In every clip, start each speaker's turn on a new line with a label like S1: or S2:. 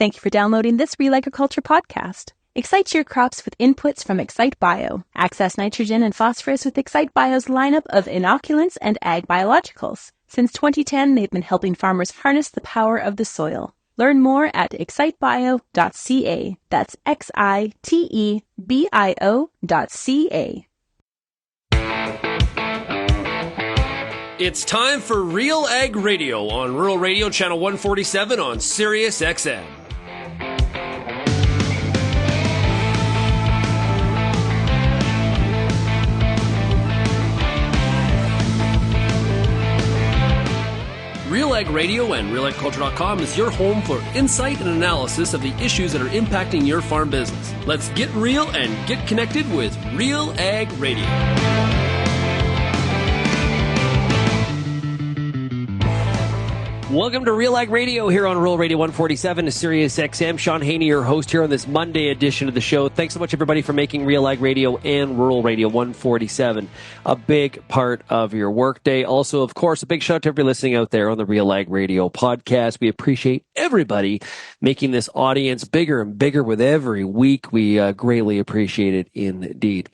S1: Thank you for downloading this Real Agriculture podcast. Excite your crops with inputs from Excite Bio. Access nitrogen and phosphorus with Excite Bio's lineup of inoculants and ag biologicals. Since 2010, they've been helping farmers harness the power of the soil. Learn more at excitebio.ca. That's XITEBIO.ca.
S2: It's time for RealAg Radio on Rural Radio Channel 147 on Sirius XM. RealAg Radio and RealAgriculture.com is your home for insight and analysis of the issues that are impacting your farm business. Let's get real and get connected with RealAg Radio. Welcome to RealAg Radio here on Rural Radio 147 to Sirius XM. Shaun Haney, your host here on this Monday edition of the show. Thanks so much, everybody, for making RealAg Radio and Rural Radio 147 a big part of your workday. Also, of course, a big shout out to everybody listening out there on the RealAg Radio podcast. We appreciate everybody making this audience bigger and bigger with every week. We greatly appreciate it indeed.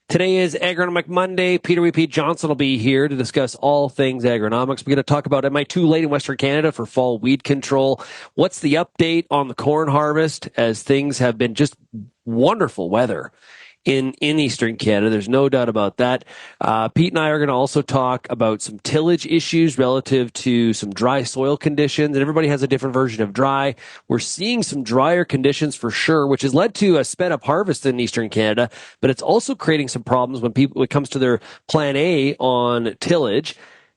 S2: Today is Agronomic Monday. Peter W.P. Johnson will be here to discuss all things agronomics. We're going to talk about, am I too late in Western Canada for fall weed control? What's the update on the corn harvest as things have been just wonderful weather in Eastern Canada? There's no doubt about that. Pete and I are going to also talk about some tillage issues relative to some dry soil conditions, and everybody has a different version of dry. We're seeing some drier conditions for sure, which has led to a sped up harvest in Eastern Canada, but it's also creating some problems when it comes to their plan A on tillage.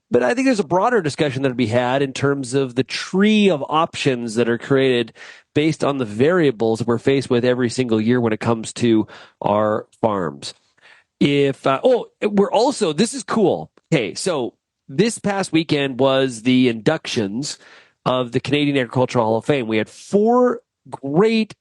S2: But I think there's a broader discussion that would be had in terms of the tree of options that are created based on the variables that we're faced with every single year when it comes to our farms. This is cool. Okay, so this past weekend was the inductions of the Canadian Agricultural Hall of Fame. We had 4 great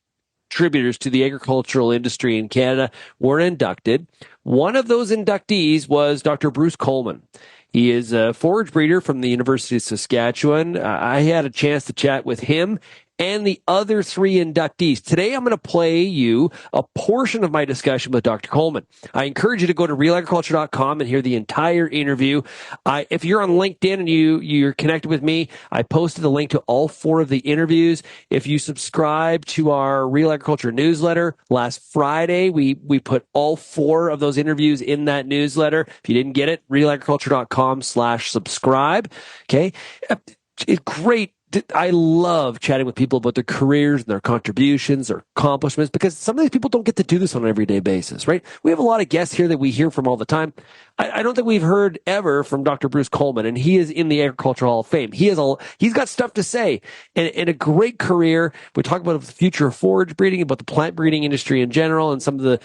S2: contributors to the agricultural industry in Canada were inducted. One of those inductees was Dr. Bruce Coulman. He is a forage breeder from the University of Saskatchewan. I had a chance to chat with him and the other 3 inductees. Today, I'm going to play you a portion of my discussion with Dr. Coulman. I encourage you to go to RealAgriculture.com and hear the entire interview. If you're on LinkedIn and you're connected with me, I posted the link to all 4 of the interviews. If you subscribe to our Real Agriculture newsletter, last Friday, we put all 4 of those interviews in that newsletter. If you didn't get it, RealAgriculture.com/subscribe. Okay. Great. I love chatting with people about their careers and their contributions, their accomplishments, because some of these people don't get to do this on an everyday basis, right? We have a lot of guests here that we hear from all the time. I don't think we've heard ever from Dr. Bruce Coulman, and he is in the Agricultural Hall of Fame. He's got stuff to say and a great career. We talk about the future of forage breeding, about the plant breeding industry in general, and some of the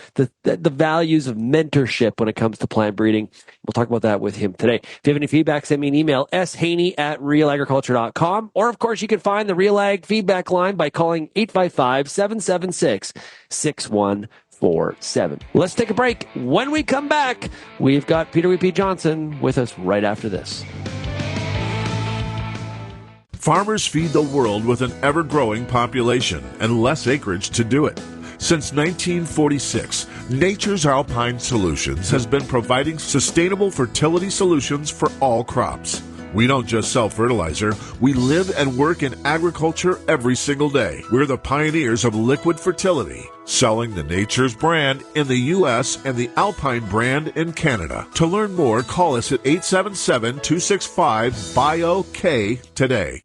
S2: values of mentorship when it comes to plant breeding. We'll talk about that with him today. If you have any feedback, send me an email, shaney@realagriculture.com, or of course you can find the Real Ag feedback line by calling 855-776-6147. Let's take a break. When we come back, we've got Peter W.P. Johnson with us right after this.
S3: Farmers feed the world with an ever-growing population and less acreage to do it. Since 1946, Nature's Alpine Solutions has been providing sustainable fertility solutions for all crops. We don't just sell fertilizer. We live and work in agriculture every single day. We're the pioneers of liquid fertility, selling the Nature's brand in the U.S. and the Alpine brand in Canada. To learn more, call us at 877-265-BIO-K today.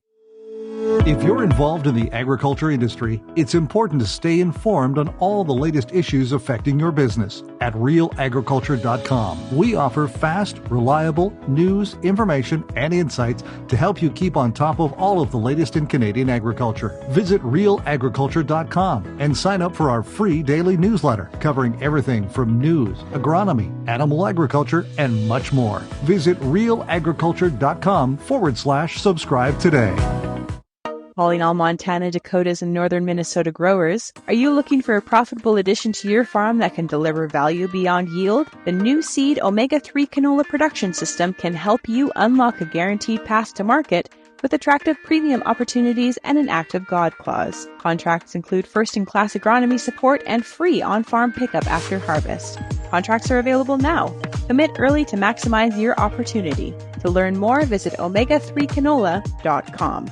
S4: If you're involved in the agriculture industry, it's important to stay informed on all the latest issues affecting your business. At RealAgriculture.com, we offer fast, reliable news, information, and insights to help you keep on top of all of the latest in Canadian agriculture. Visit RealAgriculture.com and sign up for our free daily newsletter covering everything from news, agronomy, animal agriculture, and much more. Visit RealAgriculture.com/subscribe today.
S1: Calling all Montana, Dakotas, and northern Minnesota growers. Are you looking for a profitable addition to your farm that can deliver value beyond yield? The new Seed Omega-3 canola production system can help you unlock a guaranteed path to market with attractive premium opportunities and an active God clause. Contracts include first-in-class agronomy support and free on-farm pickup after harvest. Contracts are available now. Commit early to maximize your opportunity. To learn more, visit omega3canola.com.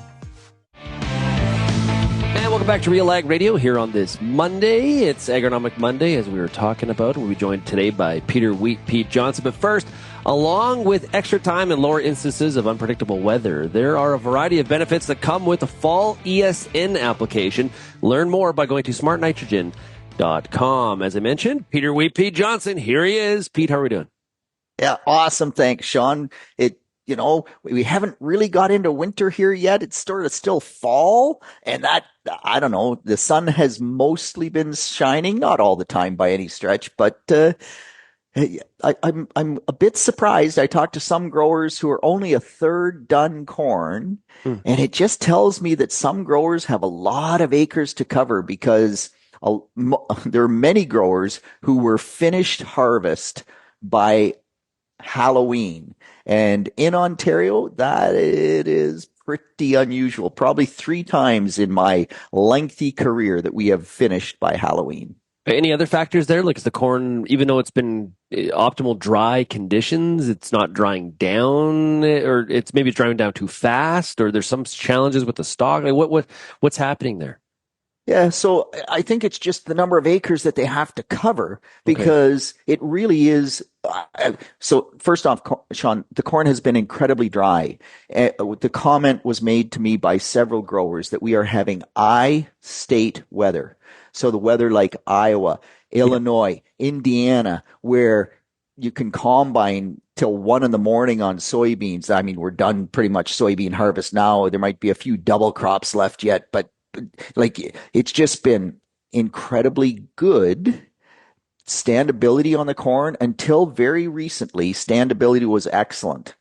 S2: And welcome back to RealAg Radio here on this Monday. It's Agronomic Monday, as we were talking about. We'll be joined today by Peter Pete Johnson. But first, along with extra time and lower instances of unpredictable weather, there are a variety of benefits that come with a fall ESN application. Learn more by going to smartnitrogen.com. As I mentioned, Peter Pete Johnson, here he is. Pete, how are we doing?
S5: Yeah, awesome. Thanks, Shaun. We haven't really got into winter here yet. It's sort of still fall, and I don't know, the sun has mostly been shining, not all the time by any stretch, but I'm a bit surprised. I talked to some growers who are only a third done corn, and it just tells me that some growers have a lot of acres to cover because there are many growers who were finished harvest by Halloween. And in Ontario, that it is pretty unusual. Probably 3 times in my lengthy career that we have finished by Halloween.
S2: Any other factors there? Like, is the corn, even though it's been optimal dry conditions, it's not drying down, or it's drying down too fast, or there's some challenges with the stalk? Like, what's happening there?
S5: Yeah, so I think it's just the number of acres that they have to cover because it really is. So first off, Shaun, the corn has been incredibly dry. The comment was made to me by several growers that we are having I-state weather. So the weather like Iowa, Illinois, Indiana, where you can combine till 1 a.m. on soybeans. I mean, we're done pretty much soybean harvest now. There might be a few double crops left yet, but like it's just been incredibly good standability on the corn. Until very recently, standability was excellent,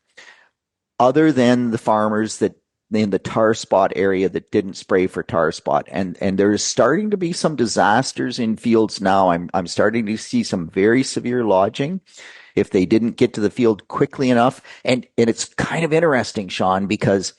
S5: other than the farmers that in the tar spot area that didn't spray for tar spot, and there's starting to be some disasters in fields now. I'm starting to see some very severe lodging if they didn't get to the field quickly enough, and it's kind of interesting, Shaun, because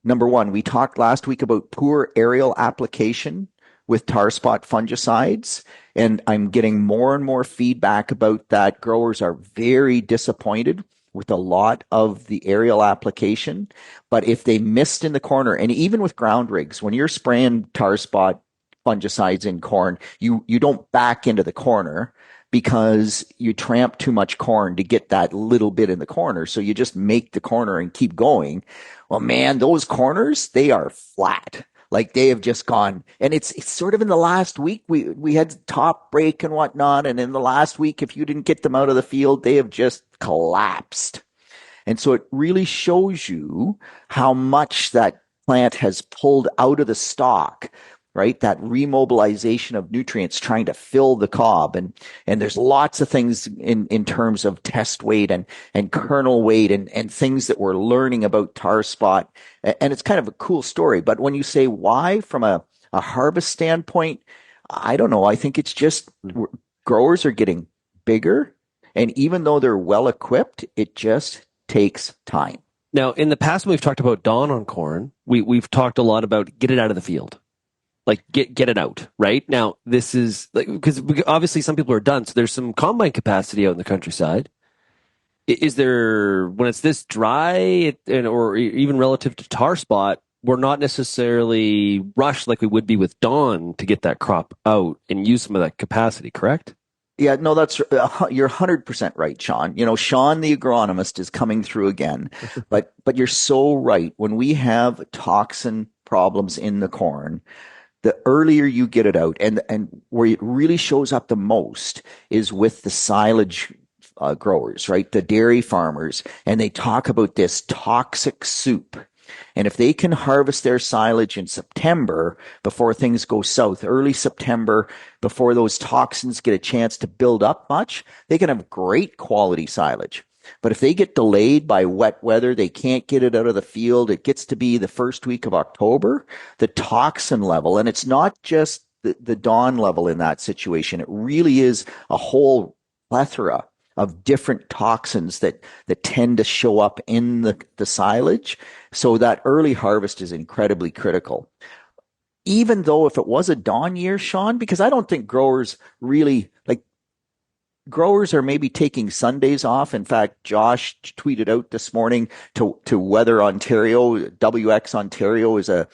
S5: number one, we talked last week about poor aerial application with tar spot fungicides, and I'm getting more and more feedback about that. Growers are very disappointed with a lot of the aerial application, but if they missed in the corner, and even with ground rigs, when you're spraying tar spot fungicides in corn, you don't back into the corner because you tramp too much corn to get that little bit in the corner. So you just make the corner and keep going. Well, man, those corners, they are flat. Like they have just gone. And it's sort of in the last week, we had top break and whatnot. And in the last week, if you didn't get them out of the field, they have just collapsed. And so it really shows you how much that plant has pulled out of the stalk, right? That remobilization of nutrients trying to fill the cob. And there's lots of things in terms of test weight and kernel weight and things that we're learning about tar spot. And it's kind of a cool story. But when you say why from a harvest standpoint, I don't know. I think it's just growers are getting bigger. And even though they're well equipped, it just takes time.
S2: Now, in the past, when we've talked about dawn on corn, we've talked a lot about get it out of the field. Like get it out, right? Now, this is like, because obviously some people are done. So there's some combine capacity out in the countryside. Is there, when it's this dry or even relative to tar spot, we're not necessarily rushed like we would be with dawn to get that crop out and use some of that capacity, correct?
S5: Yeah, no, that's you're 100% right, Shaun. You know, Shaun the agronomist is coming through again, but you're so right. When we have toxin problems in the corn, the earlier you get it out, and where it really shows up the most is with the silage growers, right? The dairy farmers, and they talk about this toxic soup. And if they can harvest their silage in September before things go south, early September, before those toxins get a chance to build up much, they can have great quality silage. But if they get delayed by wet weather, they can't get it out of the field. It gets to be the first week of October, the toxin level. And it's not just the dawn level in that situation. It really is a whole plethora of different toxins that tend to show up in the silage. So that early harvest is incredibly critical. Even though if it was a dawn year, Shaun, because I don't think growers really like growers are maybe taking Sundays off. In fact, Josh tweeted out this morning to Weather Ontario. WX Ontario is a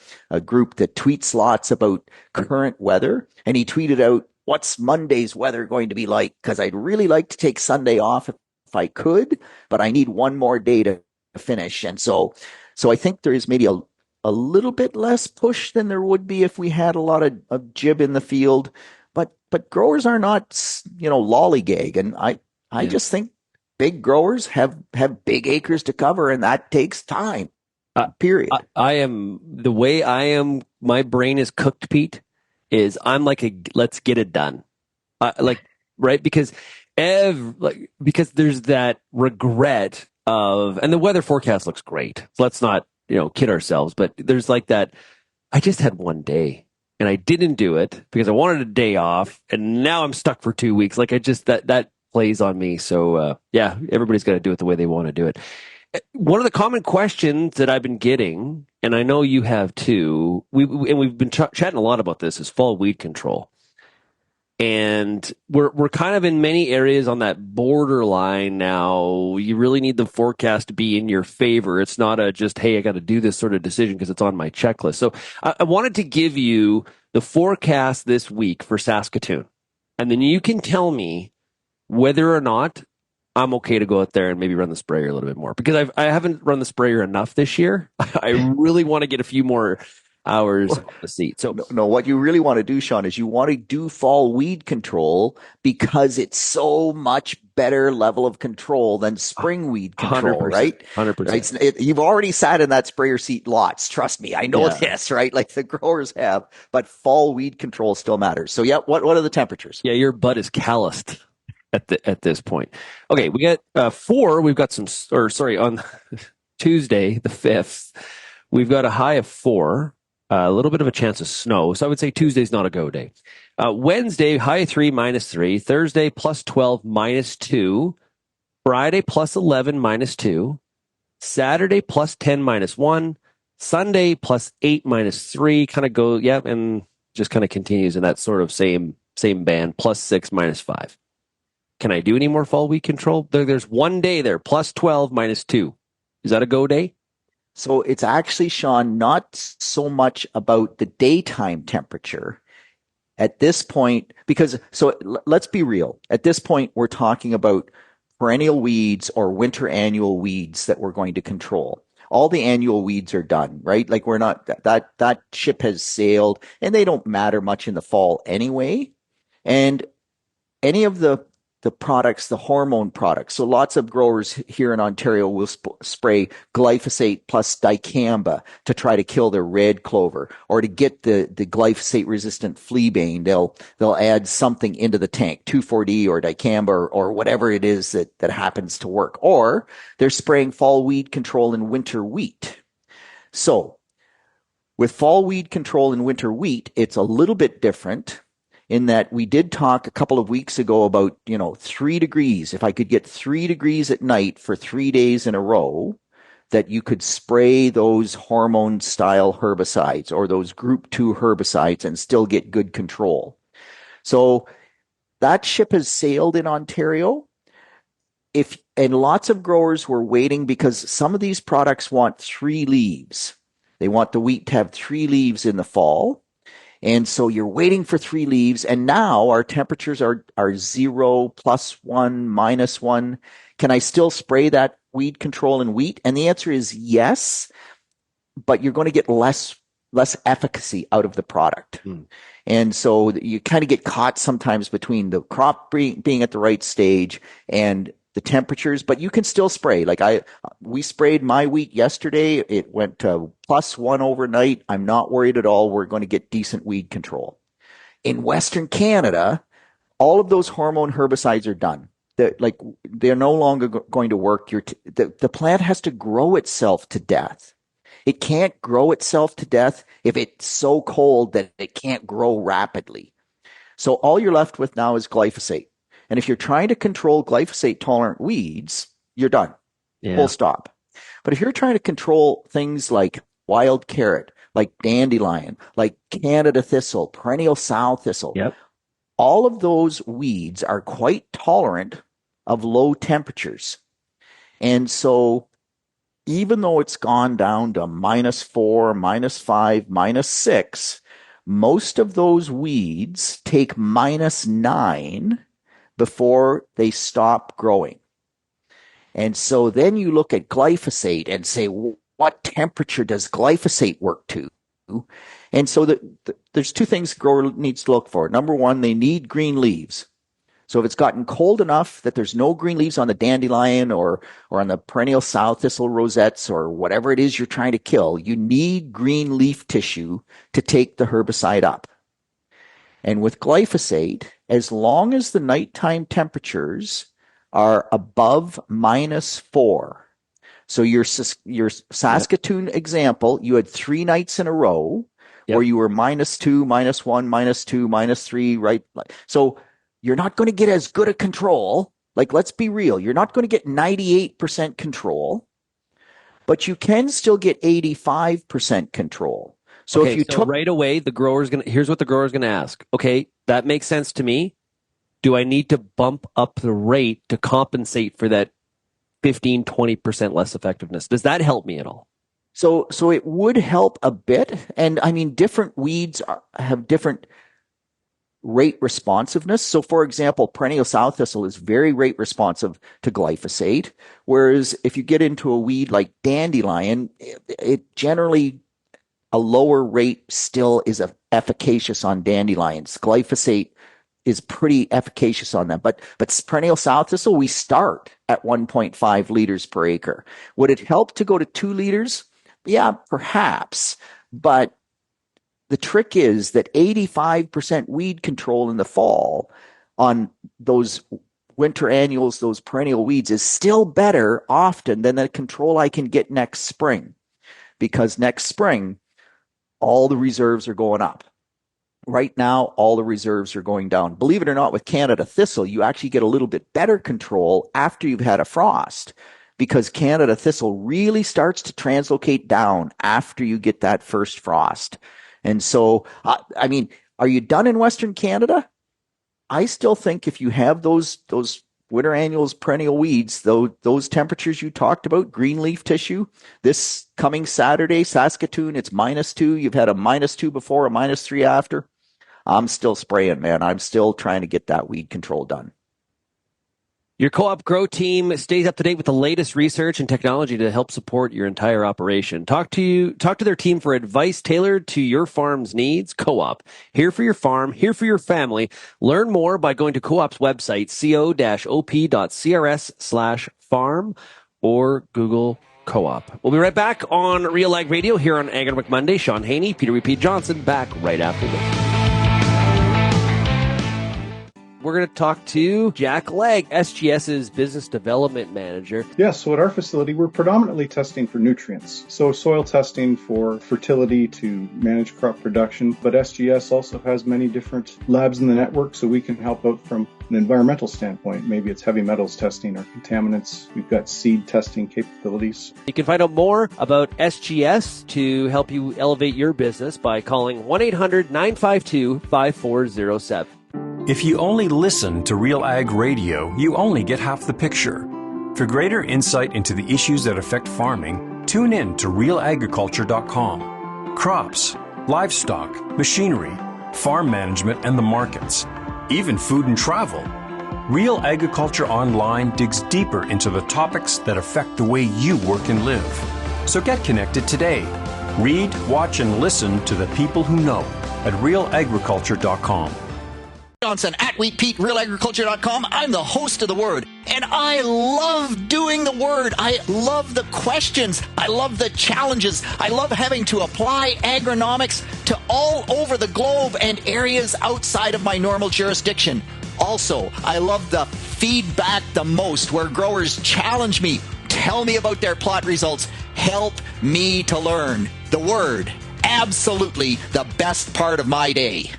S5: group that tweets lots about current weather. And he tweeted out, what's Monday's weather going to be like? Because I'd really like to take Sunday off if I could, but I need one more day to finish. And so I think there is maybe a little bit less push than there would be if we had a lot of jib in the field. But growers are not, lollygag. And I just think big growers have big acres to cover, and that takes time. Period.
S2: My brain is cooked, Pete, is I'm like let's get it done. Right? Because there's that regret of, and the weather forecast looks great. So let's not, kid ourselves, but there's like that, I just had one day. And I didn't do it because I wanted a day off, and now I'm stuck for 2 weeks. Like that plays on me. So everybody's got to do it the way they want to do it. One of the common questions that I've been getting, and I know you have too, we've been chatting a lot about this, is fall weed control. And we're kind of in many areas on that borderline now. You really need the forecast to be in your favor. It's not just, hey, I got to do this sort of decision because it's on my checklist. So I wanted to give you the forecast this week for Saskatoon. And then you can tell me whether or not I'm okay to go out there and maybe run the sprayer a little bit more. Because I haven't run the sprayer enough this year. I really want to get a few more hours on the seat. So
S5: no, what you really want to do, Shaun, is you want to do fall weed control because it's so much better level of control than spring weed control, 100%, right?
S2: 100%.
S5: You've already sat in that sprayer seat lots. Trust me, I know this, right? Like the growers have, but fall weed control still matters. So what are the temperatures?
S2: Yeah, your butt is calloused at this point. Okay, we got 4. We've got on Tuesday the 5th, we've got a high of 4. A little bit of a chance of snow. So I would say Tuesday's not a go day. Wednesday, high 3, -3. Thursday, +12, -2. Friday, +11, -2. Saturday, +10, -1. Sunday, +8, -3. Kind of go, and just kind of continues in that sort of same band, +6, -5. Can I do any more fall weed control? There's one day there, +12, -2. Is that a go day?
S5: So it's actually, Shaun, not so much about the daytime temperature at this point, let's be real. At this point, we're talking about perennial weeds or winter annual weeds that we're going to control. All the annual weeds are done, right? Like we're not, that ship has sailed, and they don't matter much in the fall anyway. And any of the products, the hormone products. So lots of growers here in Ontario will spray glyphosate plus dicamba to try to kill their red clover, or to get the glyphosate resistant fleabane. They'll add something into the tank, 2,4-D or dicamba or whatever it is that happens to work. Or they're spraying fall weed control in winter wheat. So with fall weed control in winter wheat, it's a little bit different, in that we did talk a couple of weeks ago about, 3 degrees. If I could get 3 degrees at night for 3 days in a row, that you could spray those hormone style herbicides or those group 2 herbicides and still get good control. So that ship has sailed in Ontario. And lots of growers were waiting because some of these products want 3 leaves. They want the wheat to have 3 leaves in the fall. And so you're waiting for 3 leaves, and now our temperatures are 0, +1, -1. Can I still spray that weed control in wheat? And the answer is yes, but you're going to get less efficacy out of the product. And so you kind of get caught sometimes between the crop being at the right stage and the temperatures, but you can still spray. Like we sprayed my wheat yesterday. It went to +1 overnight. I'm not worried at all. We're going to get decent weed control. In Western Canada, all of those hormone herbicides are done. They're no longer going to work. The plant has to grow itself to death. It can't grow itself to death if it's so cold that it can't grow rapidly. So all you're left with now is glyphosate. And if you're trying to control glyphosate-tolerant weeds, you're done.
S2: Yeah.
S5: Full stop. But if you're trying to control things like wild carrot, like dandelion, like Canada thistle, perennial sow thistle,
S2: Yep.
S5: all of those weeds are quite tolerant of low temperatures. And so even though it's gone down to -4, -5, -6, most of those weeds take -9 before they stop growing. And so then you look at glyphosate and say, what temperature does glyphosate work to? And so there's two things grower needs to look for. Number one, they need green leaves. So if it's gotten cold enough that there's no green leaves on the dandelion or on the perennial sow thistle rosettes or whatever it is you're trying to kill, you need green leaf tissue to take the herbicide up. And with glyphosate, as long as the nighttime temperatures are above -4, so your Saskatoon example, you had 3 nights in a row where you were -2, -1, -2, -3, right? So you're not going to get as good a control. Like, let's be real. You're not going to get 98% control, but you can still get 85% control. So
S2: okay,
S5: if you took
S2: right away, here's what the grower's going to ask. Okay, that makes sense to me. Do I need to bump up the rate to compensate for that 15, 20% less effectiveness? Does that help me at all?
S5: So it would help a bit. And I mean, different weeds have different rate responsiveness. So for example, perennial sow thistle is very rate responsive to glyphosate. Whereas if you get into a weed like dandelion, it generally, a lower rate still is efficacious on dandelions. Glyphosate is pretty efficacious on them. But perennial sow thistle, we start at 1.5 liters per acre. Would it help to go to 2 liters? Yeah, perhaps. But the trick is that 85% weed control in the fall on those winter annuals, those perennial weeds, is still better often than the control I can get next spring. Because next spring, all the reserves are going up. Right now, all the reserves are going down. Believe it or not, with Canada thistle, you actually get a little bit better control after you've had a frost, because Canada thistle really starts to translocate down after you get that first frost. And so, I mean, are you done in Western Canada? I still think if you have those winter annuals, perennial weeds, those temperatures you talked about, green leaf tissue, this coming Saturday, Saskatoon, it's -2. You've had a -2 before, a -3 after. I'm still spraying, man. I'm still trying to get that weed control done.
S2: Your co-op grow team stays up to date with the latest research and technology to help support your entire operation. Talk to their team for advice tailored to your farm's needs. Co-op, here for your farm, here for your family. Learn more by going to Co-op's website, co-op.crs/farm, or Google Co-op. We'll be right back on RealAg Radio here on Agronomic Monday. Shaun Haney, Peter Repeat Johnson, back right after this. We're going to talk to Jack Legg, SGS's Business Development Manager.
S6: Yes, so at our facility, we're predominantly testing for nutrients. So soil testing for fertility to manage crop production. But SGS also has many different labs in the network, so we can help out from an environmental standpoint. Maybe it's heavy metals testing or contaminants. We've got seed testing capabilities.
S2: You can find out more about SGS to help you elevate your business by calling 1-800-952-5407.
S7: If you only listen to RealAg Radio, you only get half the picture. For greater insight into the issues that affect farming, tune in to RealAgriculture.com. Crops, livestock, machinery, farm management, and the markets, even food and travel. Real Agriculture Online digs deeper into the topics that affect the way you work and live. So get connected today. Read, watch, and listen to the people who know at RealAgriculture.com.
S5: Johnson at WheatPete, RealAgriculture.com. I'm the host of The Word, and I love doing The Word. I love the questions. I love the challenges. I love having to apply agronomics to all over the globe and areas outside of my normal jurisdiction. Also, I love the feedback the most, where growers challenge me, tell me about their plot results, help me to learn. The Word, absolutely the best part of my day.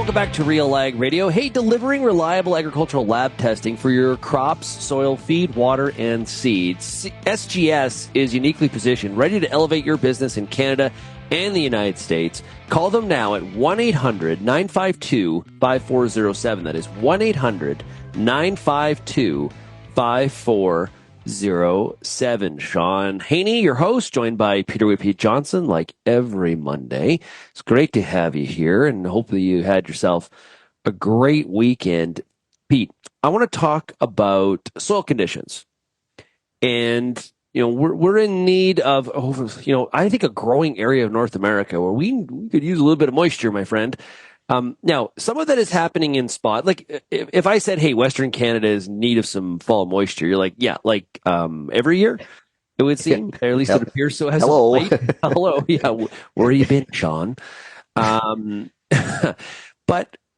S2: welcome back to RealAg Radio. Hey, delivering reliable agricultural lab testing for your crops, soil, feed, water, and seeds. SGS is uniquely positioned, ready to elevate your business in Canada and the United States. Call them now at 1-800-952-5407. That is 1-800-952-5407. Shaun Haney, your host, joined by Peter Whitby Johnson, like every Monday. It's great to have you here, and hopefully you had yourself a great weekend. Pete, I want to talk about soil conditions. And, we're in need of, I think a growing area of North America where we could use a little bit of moisture, my friend. Now, some of that is happening in spot. Like, if I said, hey, Western Canada is in need of some fall moisture, you're like, yeah, every year, it would seem, or at least it appears so.
S5: Hello.
S2: Hello. Yeah. Where you been, Shaun? But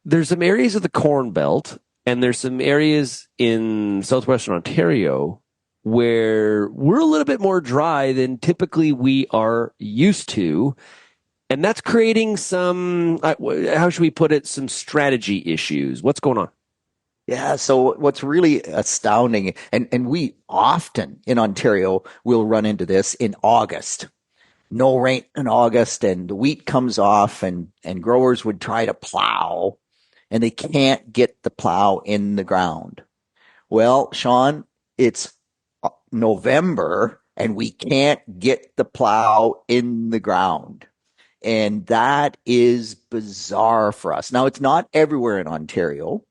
S2: there's some areas of the Corn Belt, and there's some areas in southwestern Ontario where we're a little bit more dry than typically we are used to. And that's creating some, how should we put it, some strategy issues. What's going on?
S5: Yeah, so what's really astounding, and we often in Ontario will run into this in August. No rain in August, and the wheat comes off, and growers would try to plow, and they can't get the plow in the ground. Well, Shaun, it's November, and we can't get the plow in the ground. And that is bizarre for us. Now, it's not everywhere in Ontario,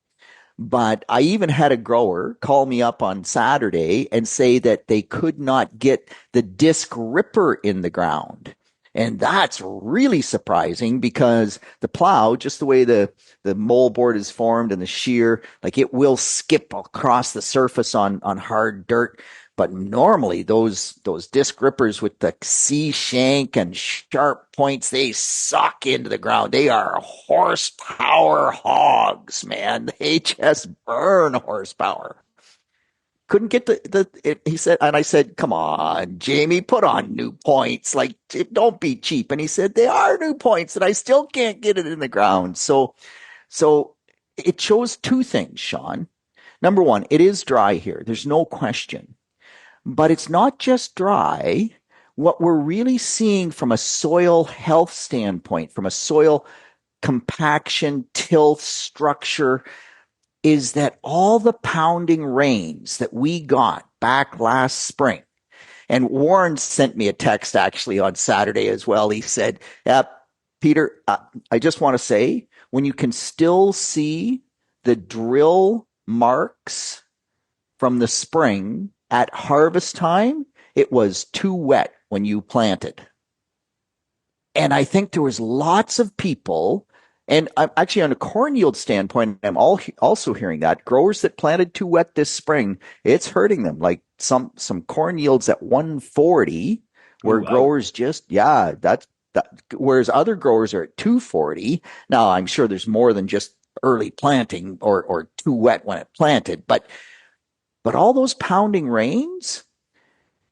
S5: but I even had a grower call me up on Saturday and say that they could not get the disc ripper in the ground. And that's really surprising because the plow, just the way the moldboard is formed and the shear, like it will skip across the surface on hard dirt. But normally those disc rippers with the C shank and sharp points, they suck into the ground. They are horsepower hogs, man. They just burn horsepower. Couldn't get he said, and I said, come on, Jamie, put on new points. Like, don't be cheap. And he said, they are new points and I still can't get it in the ground. So it shows two things, Shaun. Number one, it is dry here. There's no question. But it's not just dry. What we're really seeing from a soil health standpoint, from a soil compaction, tilth structure, is that all the pounding rains that we got back last spring, and Warren sent me a text actually on Saturday as well. He said, Peter, I just want to say, when you can still see the drill marks from the spring, at harvest time, it was too wet when you planted. And I think there was lots of people, and I'm actually on a corn yield standpoint, I'm also hearing that growers that planted too wet this spring, it's hurting them. Like some corn yields at 140, where growers just, that, whereas other growers are at 240. Now, I'm sure there's more than just early planting or too wet when it planted, but all those pounding rains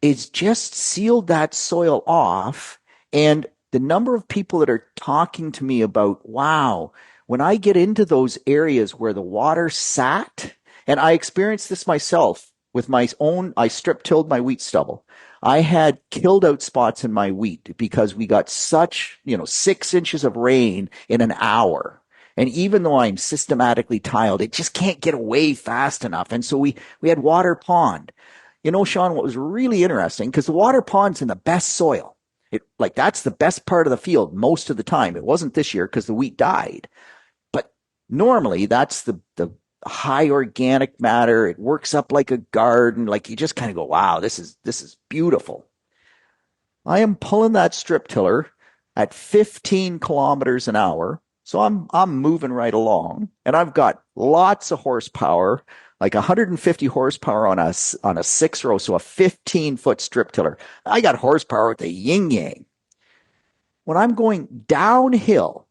S5: is just sealed that soil off. And the number of people that are talking to me about, wow, when I get into those areas where the water sat, and I experienced this myself with my own, I strip tilled my wheat stubble. I had killed out spots in my wheat because we got such, 6 inches of rain in an hour. And even though I'm systematically tiled, it just can't get away fast enough. And so we had water pond. Shaun, what was really interesting, because the water pond's in the best soil. That's the best part of the field most of the time. It wasn't this year because the wheat died. But normally that's the high organic matter. It works up like a garden. Like you just kind of go, wow, this is beautiful. I am pulling that strip tiller at 15 kilometers an hour. So I'm moving right along, and I've got lots of horsepower, like 150 horsepower on a 6-row, so a 15-foot strip tiller. I got horsepower with the yin yang. When I'm going downhill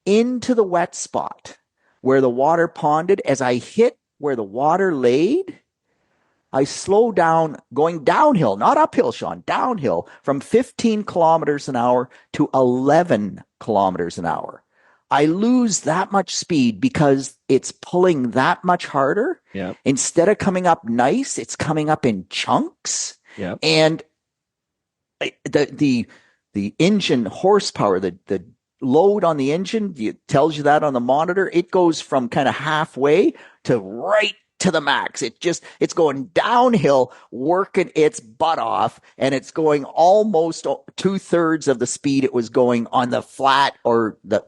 S5: into the wet spot where the water ponded, as I hit where the water laid, I slow down going downhill, not uphill, Shaun, downhill from 15 kilometers an hour to 11 kilometers an hour. I lose that much speed because it's pulling that much harder.
S2: Yeah.
S5: Instead of coming up nice, it's coming up in chunks.
S2: Yeah.
S5: And the engine horsepower, the load on the engine, it tells you that on the monitor. It goes from kind of halfway to right to the max. It's going downhill, working its butt off, and it's going almost 2/3 of the speed it was going on the flat or the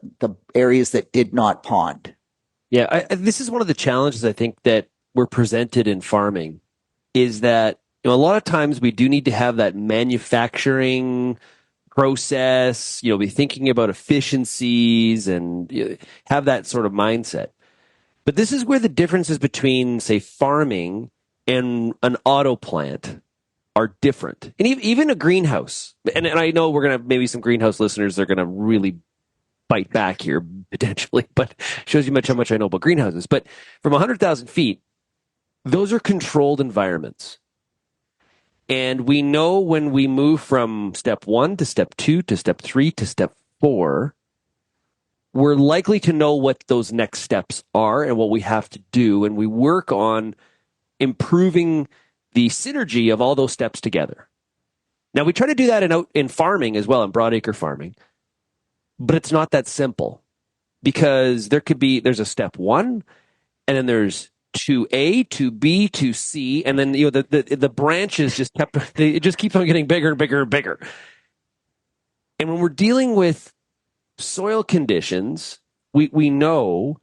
S5: areas that did not pond.
S2: Yeah, this is one of the challenges I think that we're presented in farming, is that a lot of times we do need to have that manufacturing process, be thinking about efficiencies and have that sort of mindset. But this is where the differences between, say, farming and an auto plant are different. And even a greenhouse. And I know we're going to, maybe some greenhouse listeners, they're going to really bite back here potentially, but shows you how much I know about greenhouses. But from 100,000 feet, those are controlled environments. And we know when we move from step 1 to step 2 to step 3 to step 4, we're likely to know what those next steps are and what we have to do. And we work on improving the synergy of all those steps together. Now, we try to do that in farming as well, in broadacre farming. But it's not that simple, because there's a step 1, and then there's 2A, 2B, 2C, and then the branches it just keeps on getting bigger and bigger and bigger. And when we're dealing with soil conditions, we know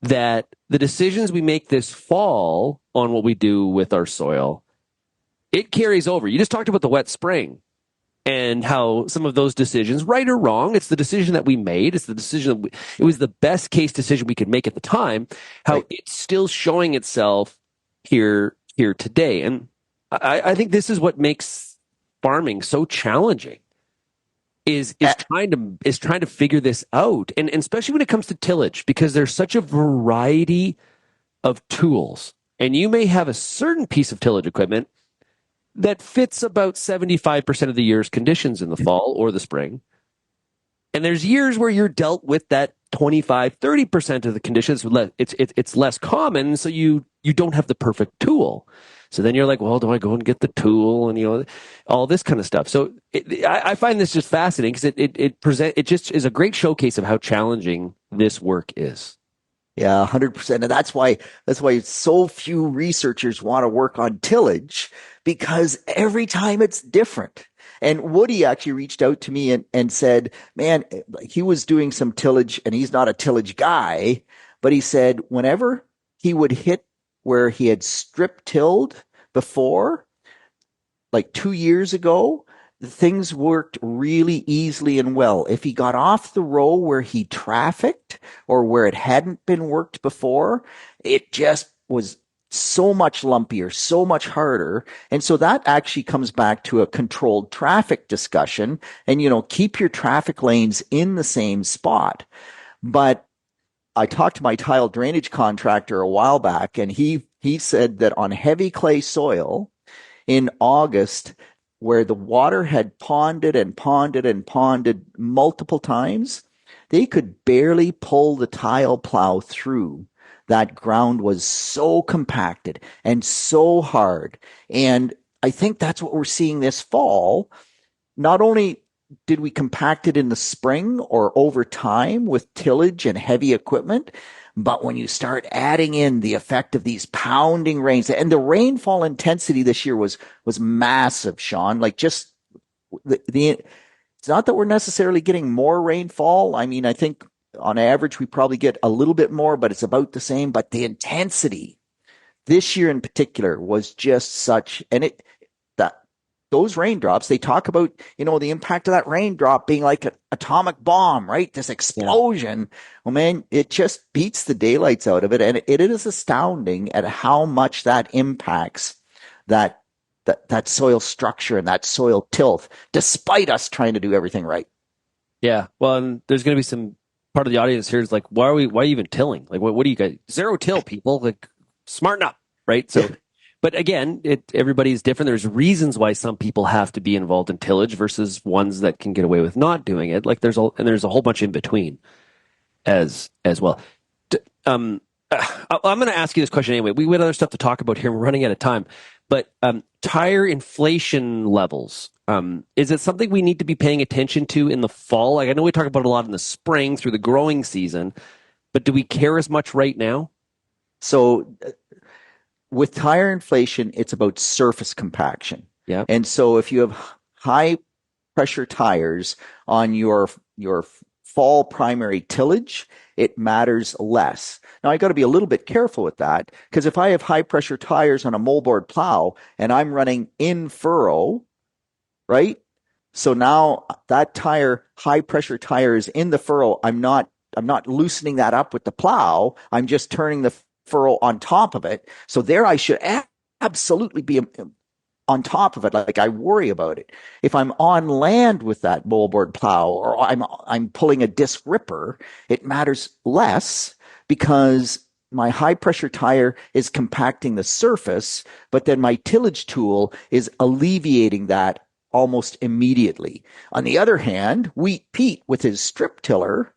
S2: that the decisions we make this fall on what we do with our soil, it carries over. You just talked about the wet spring and how some of those decisions, right or wrong, it's the decision that we made. It's the decision it was the best case decision we could make at the time. How right. It's still showing itself here today. And I think this is what makes farming so challenging. Is trying to figure this out, and especially when it comes to tillage, because there's such a variety of tools, and you may have a certain piece of tillage equipment that fits about 75% of the year's conditions in the fall or the spring, and there's years where you're dealt with that 25-30% of the conditions. It's less common, so you don't have the perfect tool. So then you're like, well, do I go and get the tool and all this kind of stuff? So I find this just fascinating, because it just is a great showcase of how challenging this work is.
S5: Yeah, 100%. And that's why so few researchers want to work on tillage, because every time it's different. And Woody actually reached out to me and said, man, he was doing some tillage, and he's not a tillage guy, but he said whenever he would hit where he had strip tilled before, like 2 years ago, things worked really easily and well. If he got off the row where he trafficked or where it hadn't been worked before, it just was so much lumpier, so much harder. And so that actually comes back to a controlled traffic discussion, and, keep your traffic lanes in the same spot. But I talked to my tile drainage contractor a while back, and he said that on heavy clay soil in August, where the water had ponded and ponded and ponded multiple times, they could barely pull the tile plow through. That ground was so compacted and so hard. And I think that's what we're seeing this fall. Not only did we compact it in the spring or over time with tillage and heavy equipment, but when you start adding in the effect of these pounding rains, and the rainfall intensity this year was massive, Shaun, like just it's not that we're necessarily getting more rainfall. I mean, I think on average we probably get a little bit more, but it's about the same. But the intensity this year in particular was just such, and those raindrops, they talk about, the impact of that raindrop being like an atomic bomb, right? This explosion. Yeah. Well, man, it just beats the daylights out of it. And it is astounding at how much that impacts that soil structure and that soil tilth, despite us trying to do everything right.
S2: Yeah. Well, and there's going to be some part of the audience here is like, why are you even tilling? Like, what do you guys, zero till, people? Like, smarten up, right? So, but again, everybody's different. There's reasons why some people have to be involved in tillage versus ones that can get away with not doing it. Like there's a whole bunch in between. as well. I'm going to ask you this question anyway. We have other stuff to talk about here. We're running out of time. But tire inflation levels, is it something we need to be paying attention to in the fall? Like, I know we talk about it a lot in the spring through the growing season, but do we care as much right now?
S5: So with tire inflation, it's about surface compaction.
S2: Yeah.
S5: And so if you have high pressure tires on your fall primary tillage, it matters less. Now I got to be a little bit careful with that, because if I have high pressure tires on a moldboard plow and I'm running in furrow, right? So now that tire, high pressure tire, is in the furrow. I'm not loosening that up with the plow. I'm just turning the furrow on top of it. So there I should absolutely be on top of it. Like, I worry about it. If I'm on land with that moldboard plow, or I'm pulling a disc ripper, it matters less, because my high pressure tire is compacting the surface, but then my tillage tool is alleviating that almost immediately. On the other hand, Wheat Pete with his strip tiller,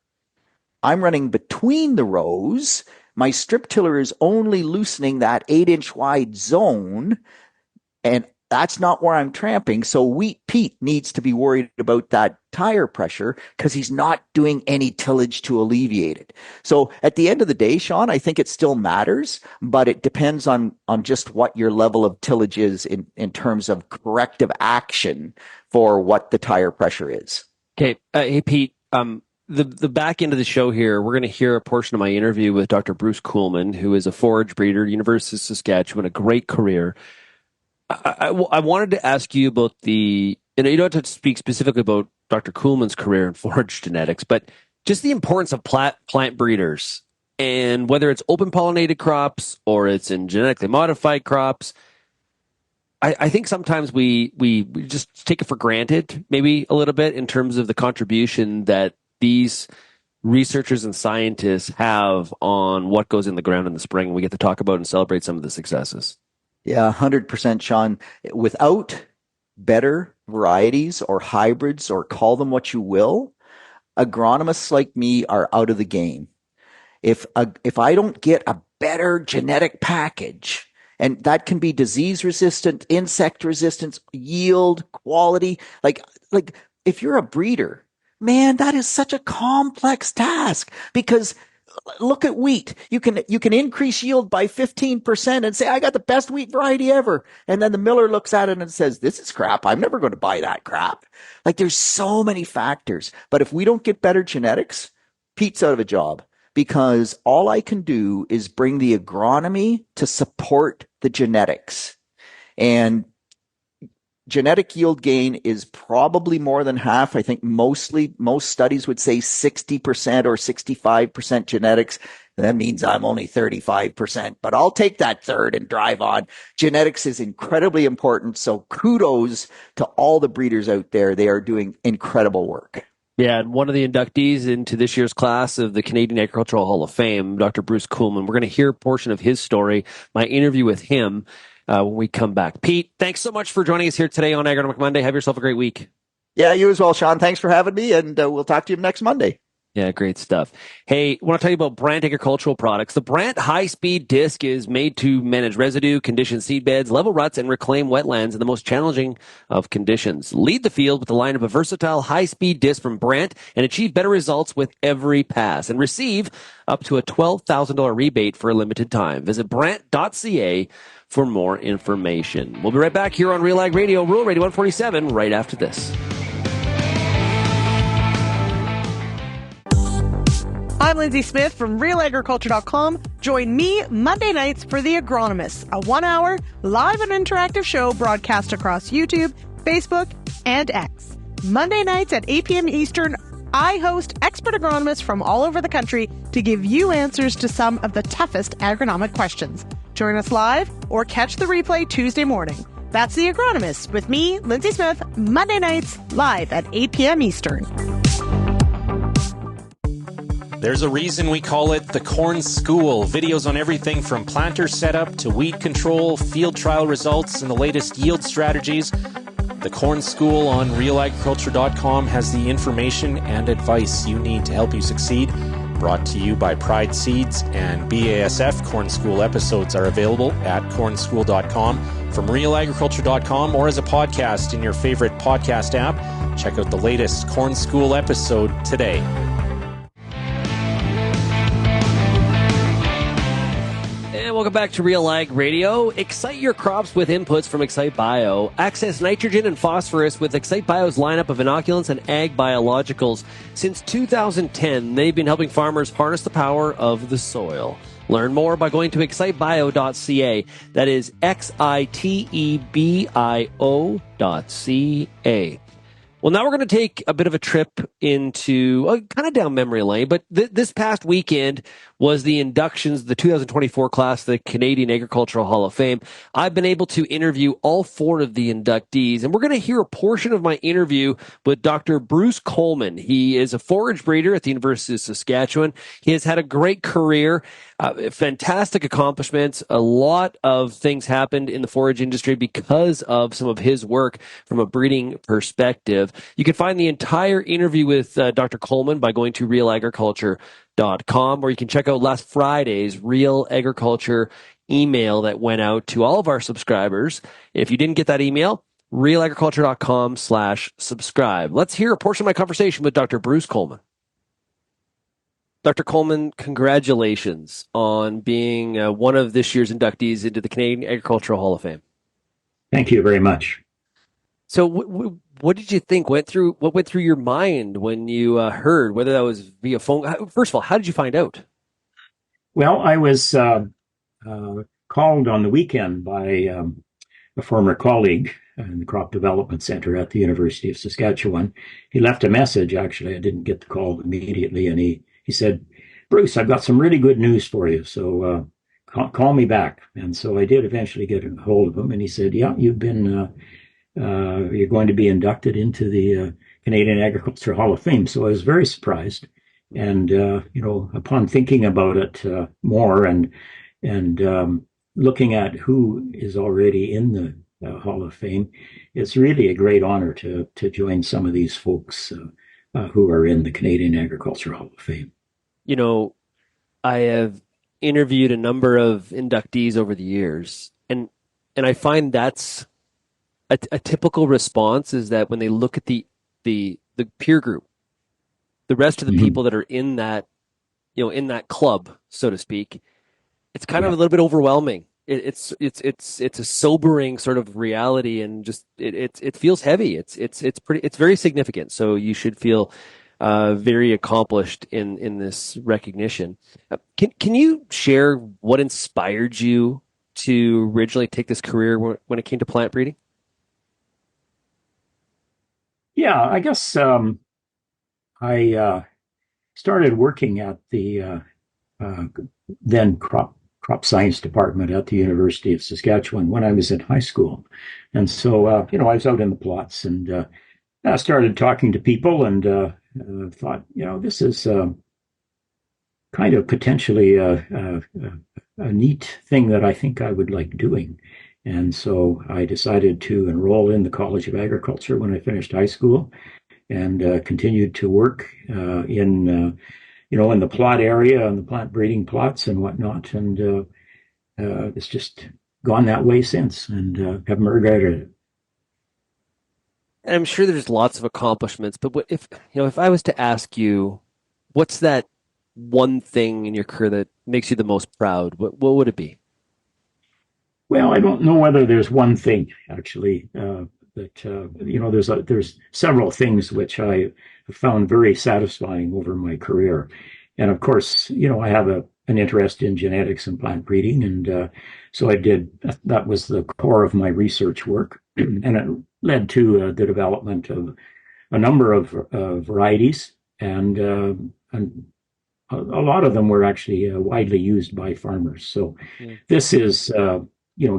S5: I'm running between the rows. My strip tiller is only loosening that 8-inch wide zone, and that's not where I'm tramping. So Wheat Pete needs to be worried about that tire pressure, because he's not doing any tillage to alleviate it. So at the end of the day, Shaun, I think it still matters, but it depends on just what your level of tillage is in terms of corrective action for what the tire pressure is.
S2: Okay. Hey, Pete, the back end of the show here, we're going to hear a portion of my interview with Dr. Bruce Coulman, who is a forage breeder, University of Saskatchewan, a great career. I wanted to ask you about you don't have to speak specifically about Dr. Coulman's career in forage genetics, but just the importance of plant breeders, and whether it's open pollinated crops or it's in genetically modified crops. I think sometimes we just take it for granted, maybe a little bit, in terms of the contribution that these researchers and scientists have on what goes in the ground in the spring. We get to talk about and celebrate some of the successes.
S5: Yeah, 100%, Shaun. Without better varieties or hybrids, or call them what you will, agronomists like me are out of the game. If I don't get a better genetic package, and that can be disease resistant, insect resistance, yield, quality, like if you're a breeder, man, that is such a complex task, because look at wheat. You can increase yield by 15% and say, I got the best wheat variety ever. And then the miller looks at it and says, this is crap. I'm never going to buy that crap. Like, there's so many factors. But if we don't get better genetics, Pete's out of a job, because all I can do is bring the agronomy to support the genetics. And genetic yield gain is probably more than half. I think most studies would say 60% or 65% genetics. That means I'm only 35%, but I'll take that third and drive on. Genetics is incredibly important. So kudos to all the breeders out there. They are doing incredible work.
S2: Yeah, and one of the inductees into this year's class of the Canadian Agricultural Hall of Fame, Dr. Bruce Coulman. We're going to hear a portion of his story, my interview with him, when we come back. Pete, thanks so much for joining us here today on Agronomic Monday. Have yourself a great week.
S5: Yeah, you as well, Shaun. Thanks for having me, and we'll talk to you next Monday.
S2: Yeah, great stuff. Hey, I want to tell you about Brandt Agricultural Products. The Brandt high-speed disc is made to manage residue, condition seed beds, level ruts, and reclaim wetlands in the most challenging of conditions. Lead the field with the line of a versatile high-speed disc from Brandt and achieve better results with every pass. And receive up to a $12,000 rebate for a limited time. Visit brandt.ca for more information. We'll be right back here on RealAg Radio, Rural Radio 147, right after this.
S8: I'm Lindsay Smith from RealAgriculture.com. Join me Monday nights for The Agronomist, a 1-hour live and interactive show broadcast across YouTube, Facebook, and X. Monday nights at 8 p.m. Eastern, I host expert agronomists from all over the country to give you answers to some of the toughest agronomic questions. Join us live or catch the replay Tuesday morning. That's The Agronomist with me, Lindsay Smith, Monday nights live at 8 p.m. Eastern.
S9: There's a reason we call it the Corn School. Videos on everything from planter setup to weed control, field trial results, and the latest yield strategies. The Corn School on RealAgriculture.com has the information and advice you need to help you succeed. brought to you by Pride Seeds and BASF. Corn School episodes are available at cornschool.com, from realagriculture.com, or as a podcast in your favorite podcast app. Check out the latest Corn School episode today.
S2: And welcome back to RealAg Radio. Excite your crops with inputs from Excite Bio. Access nitrogen and phosphorus with Excite Bio's lineup of inoculants and ag biologicals. Since 2010, they've been helping farmers harness the power of the soil. Learn more by going to excitebio.ca. That is XITEBIO.ca. Well, now we're going to take a bit of a trip into kind of down memory lane, but this past weekend was the inductions, the 2024 class of the Canadian Agricultural Hall of Fame. I've been able to interview all 4 of the inductees, and we're going to hear a portion of my interview with Dr. Bruce Coulman. He is a forage breeder at the University of Saskatchewan. He has had a great career, fantastic accomplishments. A lot of things happened in the forage industry because of some of his work from a breeding perspective. You can find the entire interview with Dr. Coulman by going to RealAgriculture.com, or you can check out last Friday's Real Agriculture email that went out to all of our subscribers. If you didn't get that email, realagriculture.com/subscribe. Let's hear a portion of my conversation with Dr. Bruce Coulman. Dr. Coulman, congratulations on being one of this year's inductees into the Canadian Agricultural Hall of Fame.
S10: Thank you very much.
S2: So what did you think? What went through your mind when you heard, whether that was via phone? First of all, how did you find out?
S10: Well, I was called on the weekend by a former colleague in the Crop Development Center at the University of Saskatchewan. He left a message, actually. I didn't get the call immediately, and he said, "Bruce, I've got some really good news for you, so call me back." And so I did eventually get a hold of him, and he said, "Yeah, you've been... you're going to be inducted into the Canadian Agriculture Hall of Fame." So I was very surprised. And, upon thinking about it more and looking at who is already in the Hall of Fame, it's really a great honor to join some of these folks who are in the Canadian Agriculture Hall of Fame.
S2: You know, I have interviewed a number of inductees over the years, and I find that's a typical response is that when they look at the peer group, the rest of the people that are in that, in that club, so to speak, it's kind of a little bit overwhelming. It's a sobering sort of reality, and just it feels heavy. It's very significant. So you should feel very accomplished in this recognition. Can you share what inspired you to originally take this career when it came to plant breeding?
S10: Yeah, I guess I started working at the then crop science department at the University of Saskatchewan when I was in high school. And so, I was out in the plots, and I started talking to people, and thought, this is kind of potentially a neat thing that I think I would like doing. And so I decided to enroll in the College of Agriculture when I finished high school, and continued to work in the plot area and the plant breeding plots and whatnot. And it's just gone that way since, and haven't regretted it.
S2: And I'm sure there's lots of accomplishments, but if I was to ask you, what's that one thing in your career that makes you the most proud? What would it be?
S10: Well, I don't know whether there's one thing, actually. There's several things which I have found very satisfying over my career. And of course, I have an interest in genetics and plant breeding. And so that was the core of my research work. And it led to the development of a number of varieties. And a lot of them were actually widely used by farmers. So this is,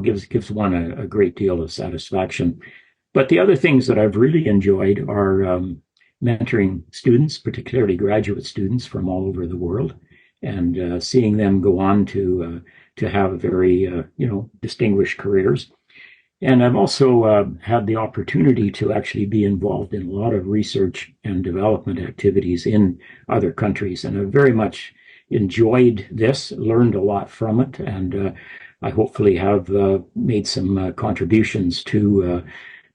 S10: gives one a great deal of satisfaction. But the other things that I've really enjoyed are mentoring students, particularly graduate students from all over the world, and seeing them go on to have very, distinguished careers. And I've also had the opportunity to actually be involved in a lot of research and development activities in other countries. And I've very much enjoyed this, learned a lot from it, and I hopefully have made some contributions to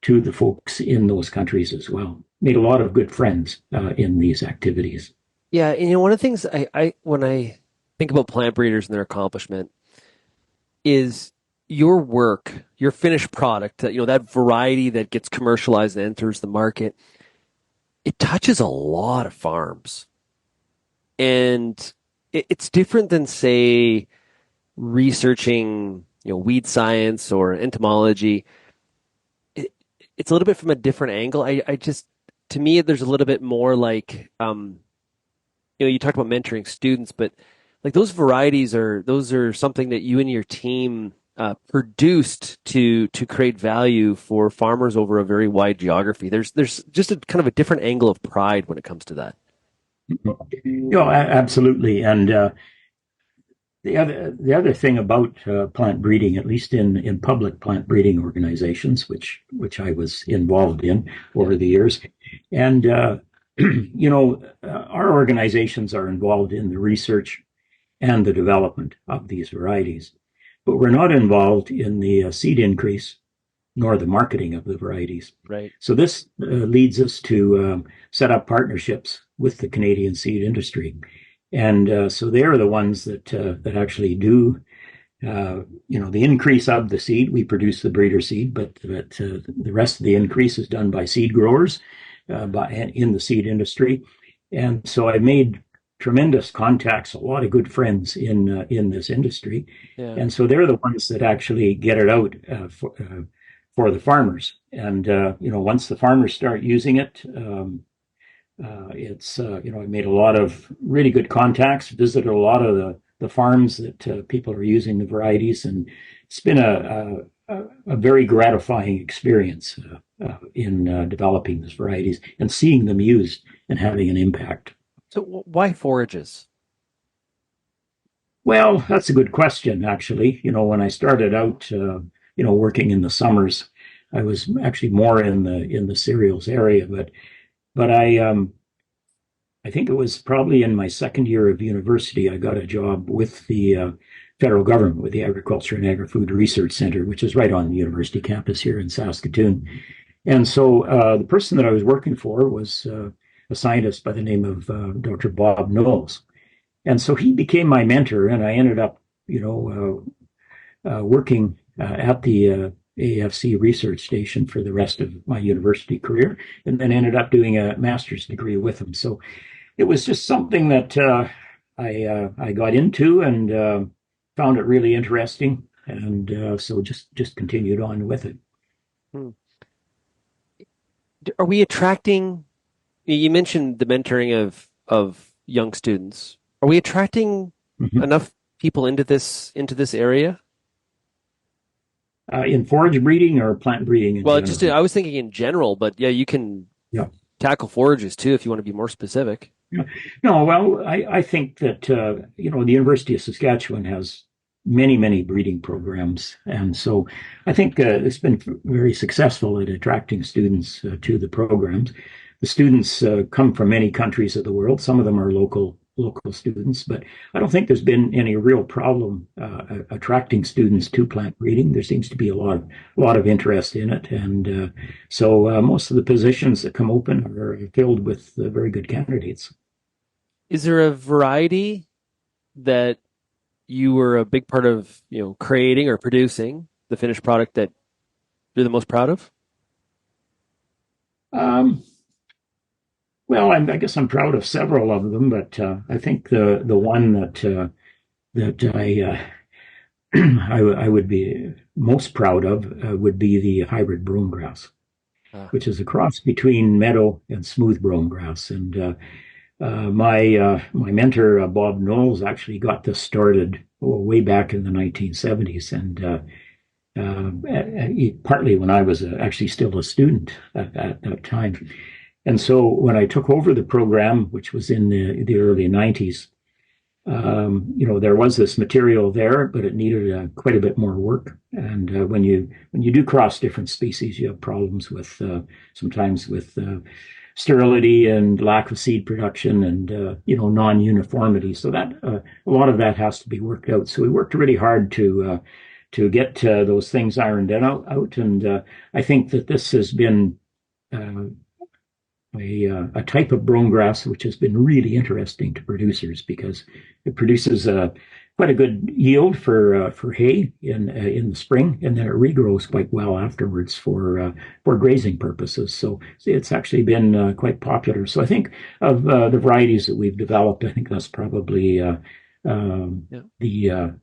S10: the folks in those countries as well. Made a lot of good friends in these activities.
S2: Yeah, and one of the things I when I think about plant breeders and their accomplishment is your work, your finished product, that variety that gets commercialized and enters the market, it touches a lot of farms. And it's different than, say, researching, weed science or entomology. It's a little bit from a different angle. I just, to me, there's a little bit more like, you talked about mentoring students, but like those varieties those are something that you and your team produced to create value for farmers over a very wide geography. There's just a kind of a different angle of pride when it comes to that.
S10: Absolutely. And the other thing about plant breeding, at least in public plant breeding organizations, which I was involved in over the years, and our organizations are involved in the research and the development of these varieties, but we're not involved in the seed increase nor the marketing of the varieties.
S2: Right.
S10: So this leads us to set up partnerships with the Canadian seed industry, and so they are the ones that actually do the increase of the seed. We produce the breeder seed, but the rest of the increase is done by seed growers in the seed industry. And so I made tremendous contacts, a lot of good friends in this industry.
S2: Yeah.
S10: And so they're the ones that actually get it out for the farmers. And, once the farmers start using it, I made a lot of really good contacts, visited a lot of the farms that people are using the varieties. And it's been a very gratifying experience in developing these varieties and seeing them used and having an impact.
S2: So why forages?
S10: Well, that's a good question, actually. When I started out, working in the summers, I was actually more in the cereals area, but I think it was probably in my second year of university, I got a job with the federal government, with the Agriculture and Agri-Food Research Center, which is right on the university campus here in Saskatoon. And so the person that I was working for was a scientist by the name of Dr. Bob Knowles. And so he became my mentor, and I ended up, working at the AFC research station for the rest of my university career, and then ended up doing a master's degree with him. So it was just something that I got into and found it really interesting, and so just continued on with it.
S2: Are we attracting? You mentioned the mentoring of young students. Are we attracting enough people into this area?
S10: In forage breeding or plant breeding?
S2: Well, I was thinking in general, but yeah, you can tackle forages too if you want to be more specific.
S10: No, well, I think that the University of Saskatchewan has many breeding programs, and so I think it's been very successful at attracting students to the programs. The students come from many countries of the world. Some of them are local students, but I don't think there's been any real problem attracting students to plant breeding. There seems to be a lot of interest in it, and so most of the positions that come open are filled with very good candidates.
S2: Is there a variety that you were a big part of, creating or producing, the finished product that you're the most proud of?
S10: Well, I guess I'm proud of several of them, but I think the one that I would be most proud of would be the hybrid brome grass, which is a cross between meadow and smooth brome grass. And my mentor Bob Knowles actually got this started way back in the 1970s, and partly when I was actually still a student at that time. And so when I took over the program, which was in the early 90s, There was this material there, but it needed quite a bit more work. And when you do cross different species, you have problems with sometimes with sterility and lack of seed production and non-uniformity. So that a lot of that has to be worked out. So we worked really hard to get those things ironed out. And I think that this has been a type of brome grass which has been really interesting to producers because it produces quite a good yield for hay in the spring, and then it regrows quite well afterwards for grazing purposes. So it's actually been quite popular. So I think of the varieties that we've developed, I think that's probably the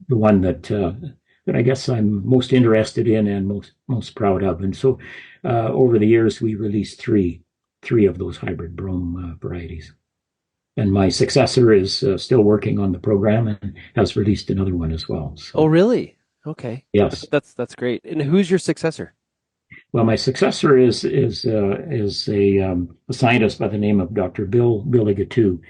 S10: one that I guess I'm most interested in and most proud of. And so over the years, we released three of those hybrid brome varieties. And my successor is still working on the program and has released another one as well. So,
S2: oh, really? Okay.
S10: Yes.
S2: That's great. And who's your successor?
S10: Well, my successor is a scientist by the name of Dr. Bill Igatu.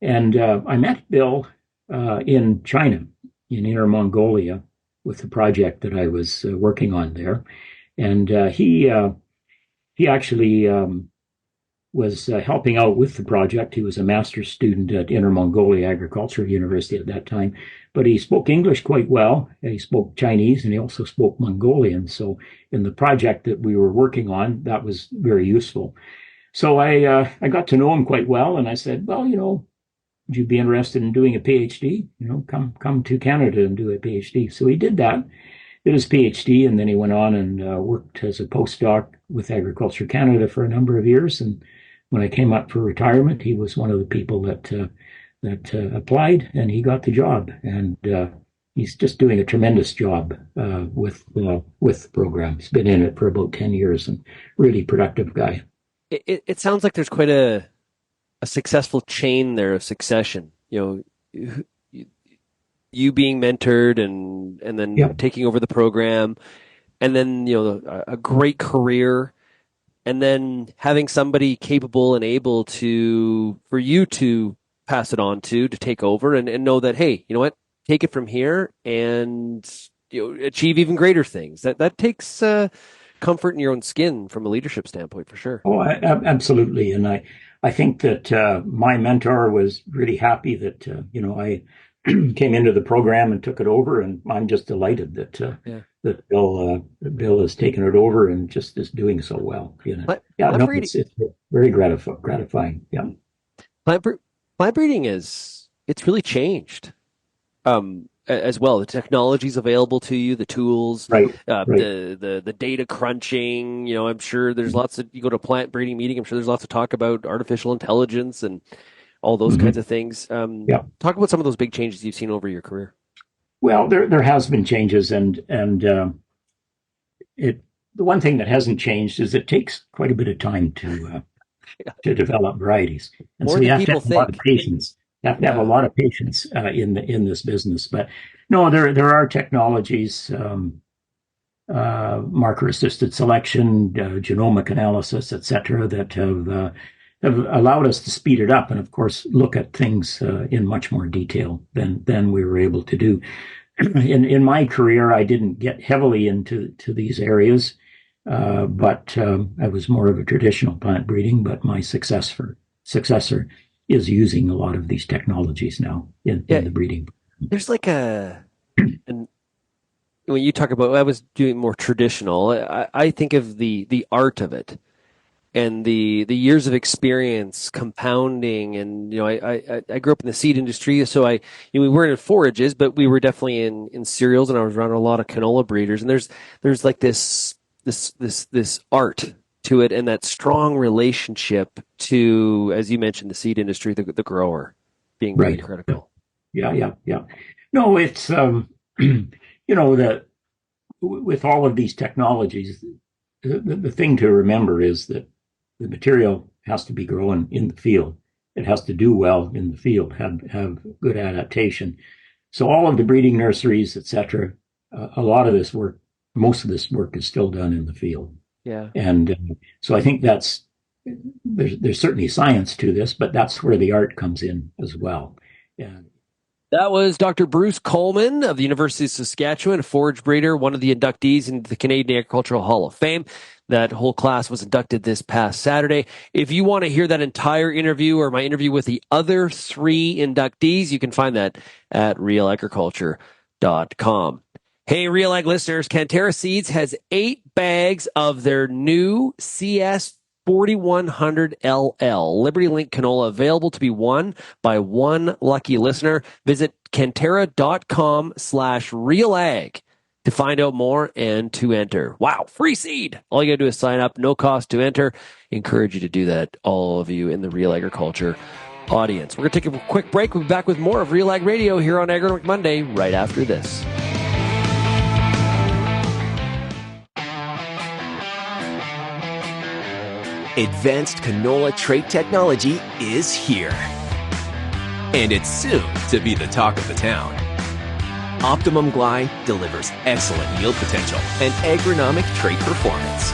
S10: And I met Bill in China, in Inner Mongolia, with the project that I was working on there. And he actually was helping out with the project. He was a master's student at Inner Mongolia Agriculture University at that time, but he spoke English quite well. He spoke Chinese, and he also spoke Mongolian. So in the project that we were working on, that was very useful. So I got to know him quite well, and I said, well, would you be interested in doing a PhD? Come to Canada and do a PhD. So he did that, did his PhD, and then he went on and worked as a postdoc with Agriculture Canada for a number of years. And when I came up for retirement, he was one of the people that applied, and he got the job. And he's just doing a tremendous job with the program. He's been in it for about 10 years and really productive guy.
S2: It sounds like there's quite a successful chain there of succession. You being mentored and then taking over the program, and then a great career, and then having somebody capable and able for you to pass it on to take over and know that, hey, you know what, take it from here and achieve even greater things. That takes comfort in your own skin from a leadership standpoint, for sure.
S10: Oh, absolutely. And I think that my mentor was really happy that I came into the program and took it over, and I'm just delighted that Bill has taken it over and just is doing so well. It's very gratifying. Yeah,
S2: plant breeding it's really changed. As well, the technology's available to you, the tools,
S10: right.
S2: The data crunching. I'm sure there's lots of, you go to a plant breeding meeting, I'm sure there's lots of talk about artificial intelligence and all those kinds of things. Talk about some of those big changes you've seen over your career.
S10: Well, there has been changes, and the one thing that hasn't changed is it takes quite a bit of time to develop varieties, and so you have to have a lot of patience. You have to have a lot of patience in this business. But no, there are technologies, marker-assisted selection, genomic analysis, etc., that have allowed us to speed it up and, of course, look at things in much more detail than we were able to do. In my career, I didn't get heavily into these areas, but I was more of a traditional plant breeding. But my successor is using a lot of these technologies now in the breeding.
S2: There's like when you talk about, I was doing more traditional, I think of the art of it and the years of experience compounding. And, I grew up in the seed industry, so we weren't in forages, but we were definitely in cereals, and I was around a lot of canola breeders. And there's like this art to it, and that strong relationship to, as you mentioned, the seed industry, the grower being really critical.
S10: Yeah. No, it's that with all of these technologies, the thing to remember is that the material has to be grown in the field. It has to do well in the field, have good adaptation. So all of the breeding nurseries, etc., most of this work is still done in the field.
S2: Yeah.
S10: And so I think there's certainly science to this, but that's where the art comes in as well. And
S2: That was Dr. Bruce Coulman of the University of Saskatchewan, a forage breeder, one of the inductees into the Canadian Agricultural Hall of Fame. That whole class was inducted this past Saturday. If you want to hear that entire interview or my interview with the other 3 inductees, you can find that at RealAgriculture.com. Hey, RealAg listeners, Canterra Seeds has 8 bags of their new CS 4100 LL Liberty Link canola available to be won by one lucky listener. Visit Canterra.com/RealAg to find out more and to enter. Wow, free seed. All you got to do is sign up, no cost to enter. Encourage you to do that, all of you in the Real Agriculture audience. We're going to take a quick break. We'll be back with more of RealAg Radio here on Agronomic Monday right after this.
S11: Advanced canola trait technology is here. And it's soon to be the talk of the town. Optimum Glide delivers excellent yield potential and agronomic trait performance.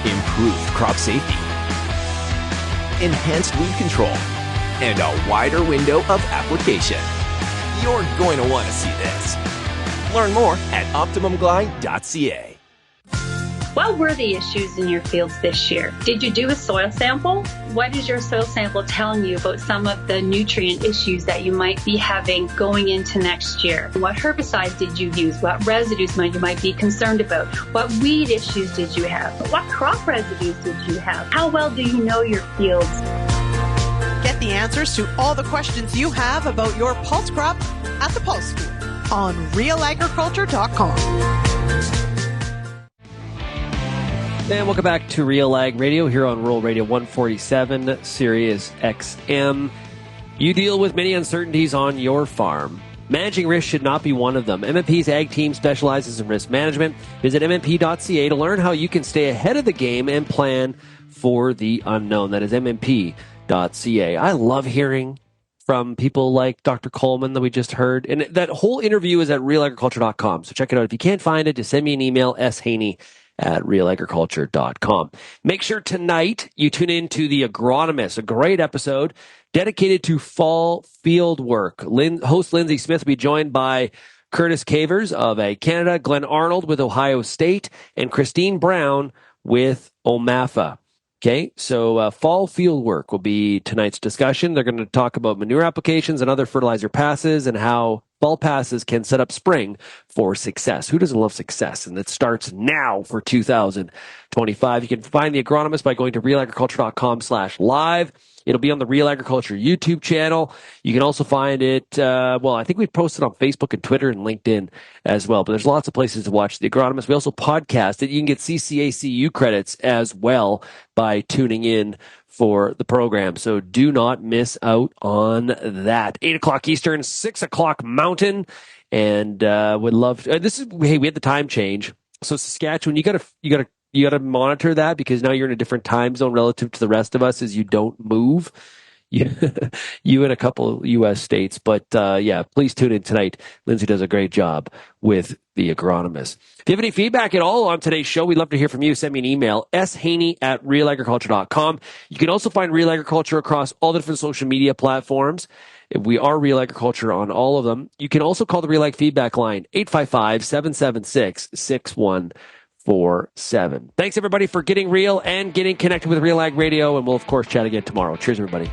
S11: Improved crop safety. Enhanced weed control. And a wider window of application. You're going to want to see this. Learn more at OptimumGlide.ca.
S12: What were the issues in your fields this year? Did you do a soil sample? What is your soil sample telling you about some of the nutrient issues that you might be having going into next year? What herbicides did you use? What residues you might be concerned about? What weed issues did you have? What crop residues did you have? How well do you know your fields?
S8: Get the answers to all the questions you have about your pulse crop at the Pulse School on RealAgriculture.com.
S2: And welcome back to RealAg Radio here on Rural Radio 147, Sirius XM. You deal with many uncertainties on your farm. Managing risk should not be one of them. MMP's Ag team specializes in risk management. Visit mmp.ca to learn how you can stay ahead of the game and plan for the unknown. That is mmp.ca. I love hearing from people like Dr. Coulman that we just heard. And that whole interview is at realagriculture.com. So check it out. If you can't find it, just send me an email, shaney@realagriculture.com. Make sure tonight you tune in to The Agronomist, a great episode dedicated to fall field work. Host Lindsay Smith will be joined by Curtis Cavers of Ag Canada, Glenn Arnold with Ohio State, and Christine Brown with OMAFA. Okay, so fall field work will be tonight's discussion. They're going to talk about manure applications and other fertilizer passes and how fall passes can set up spring for success. Who doesn't love success? And it starts now for 2025. You can find The Agronomist by going to realagriculture.com/live. It'll be on the Real Agriculture YouTube channel. You can also find it, I think we've posted on Facebook and Twitter and LinkedIn as well. But there's lots of places to watch The Agronomist. We also podcast it. You can get CCACU credits as well by tuning in for the program. So do not miss out on that. 8 o'clock Eastern, 6 o'clock Mountain. And would love to, we had the time change. So Saskatchewan, you gotta monitor that because now you're in a different time zone relative to the rest of us as you don't move. You and a couple U.S. states. But please tune in tonight. Lindsay does a great job with The Agronomist. If you have any feedback at all on today's show, we'd love to hear from you. Send me an email, shaney@realagriculture.com. You can also find Real Agriculture across all the different social media platforms. We are Real Agriculture on all of them. You can also call the Real Ag feedback line, 855-776-6147. Thanks, everybody, for getting real and getting connected with Real Ag Radio, and we'll, of course, chat again tomorrow. Cheers, everybody.